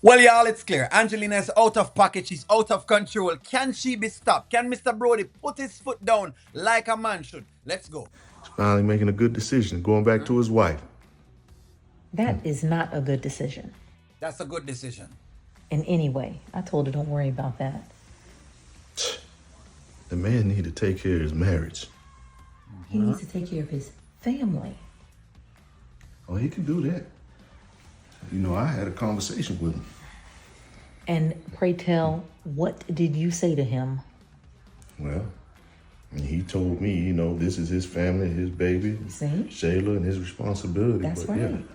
Well, y'all, it's clear. Angelina is out of pocket. She's out of control. Can she be stopped? Can Mr. Brodie put his foot down like a man should? Let's go. He's finally making a good decision, going back to his wife. That is not a good decision That's a good decision. in any way. I told her don't worry about that. The man need to take care of his marriage. He needs to take care of his family. Oh, he can do that. You know, I had a conversation with him. And pray tell, what did you say to him? Well, and he told me, you know, this is his family, his baby, See? Shayla, and his responsibility. That's but yeah, right.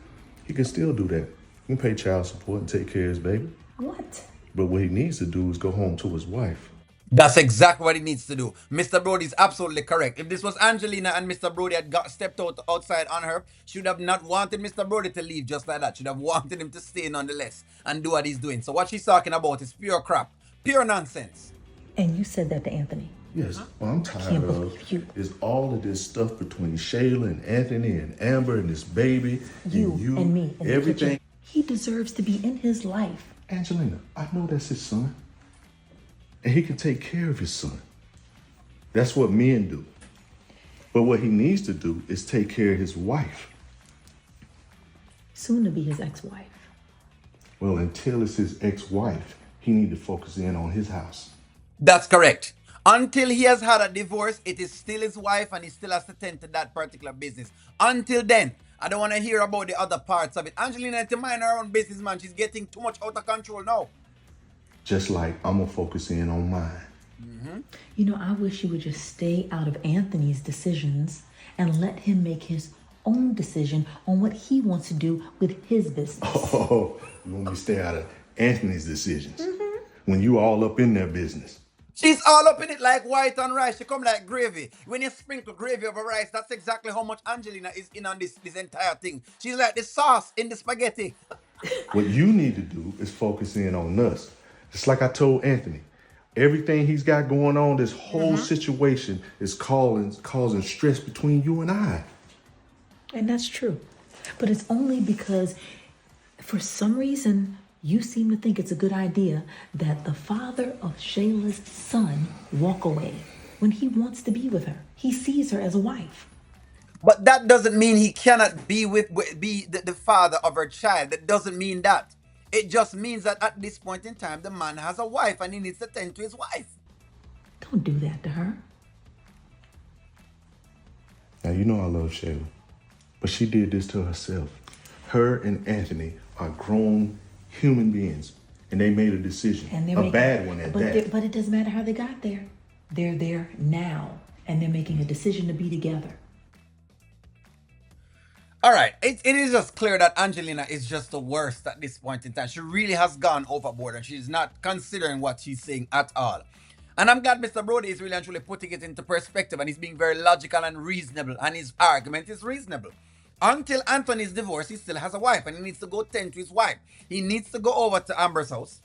he can still do that. He can pay child support and take care of his baby. What? But what he needs to do is go home to his wife. That's exactly what he needs to do. Mr. Brodie is absolutely correct. If this was Angelina and Mr. Brodie had stepped outside on her, she would have not wanted Mr. Brodie to leave just like that. She'd have wanted him to stay nonetheless and do what he's doing. So what she's talking about is pure crap, pure nonsense. And you said that to Anthony. Yes, what I'm tired Can't of believe you. is all of this stuff between Shayla and Anthony and Amber and this baby You and me in the everything. kitchen. He deserves to be in his life. Angelina, I know that's his son. And he can take care of his son. That's what men do. But what he needs to do is take care of his wife. Soon to be his ex-wife. Well, until it's his ex-wife, he need to focus in on his house. That's correct. Until he has had a divorce, it is still his wife and he still has to tend to that particular business. Until then, I don't want to hear about the other parts of it. Angelina had to mind her own business, man. She's getting too much out of control now. Just like I'm gonna focus in on mine. You know, I wish you would just stay out of Anthony's decisions and let him make his own decision on what he wants to do with his business. Oh, you want me to stay out of Anthony's decisions when you all up in their business. She's all up in it like white on rice. She come like gravy. When you sprinkle gravy over rice, that's exactly how much Angelina is in on this entire thing. She's like the sauce in the spaghetti. What you need to do is focus in on us. Just like I told Anthony, everything he's got going on, this whole situation is causing stress between you and I. And that's true. But it's only because for some reason you seem to think it's a good idea that the father of Shayla's son walk away when he wants to be with her. He sees her as a wife. But that doesn't mean he cannot be the father of her child. That doesn't mean that. It just means that at this point in time, the man has a wife and he needs to tend to his wife. Don't do that to her. Now, you know I love Shayla, but she did this to herself. Her and Anthony are grown human beings, and they made a decision, And they're a making, bad one at that. But it doesn't matter how they got there. They're there now, and they're making a decision to be together. All right, it is just clear that Angelina is just the worst at this point in time. She really has gone overboard and she's not considering what she's saying at all. And I'm glad Mr. Brodie is really and truly putting it into perspective and he's being very logical and reasonable and his argument is reasonable. Until Anthony's divorce, he still has a wife and he needs to go tend to his wife. He needs to go over to Amber's house,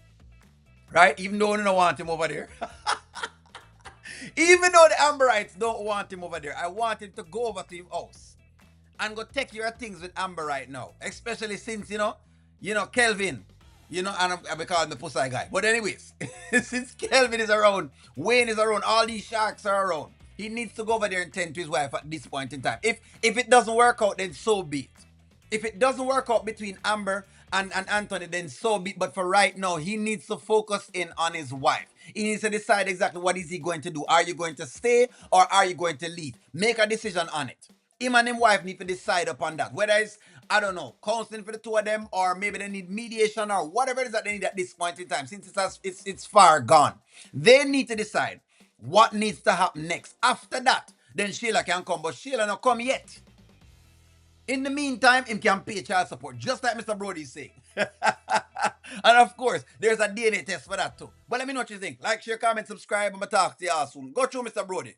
right? Even though they don't want him over there. Even though the Amberites don't want him over there, I want him to go over to his house and go take your things with Amber right now. Especially since, Kelvin, and I'm calling the pussy guy. But anyways, since Kelvin is around, Wayne is around, all these sharks are around. He needs to go over there and tend to his wife at this point in time. If it doesn't work out, then so be it. If it doesn't work out between Amber and Anthony, then so be it. But for right now, he needs to focus in on his wife. He needs to decide exactly what is he going to do. Are you going to stay or are you going to leave? Make a decision on it. Him and his wife need to decide upon that. Whether it's, I don't know, counseling for the two of them, or maybe they need mediation or whatever it is that they need at this point in time, since it's far gone. They need to decide what needs to happen next. After that, then Shayla can come, but Shayla not come yet. In the meantime, him can pay child support, just like Mr. Brodie is saying. And of course, there's a DNA test for that too. But let me know what you think. Like, share, comment, subscribe, and I'll talk to you all soon. Go through Mr. Brodie.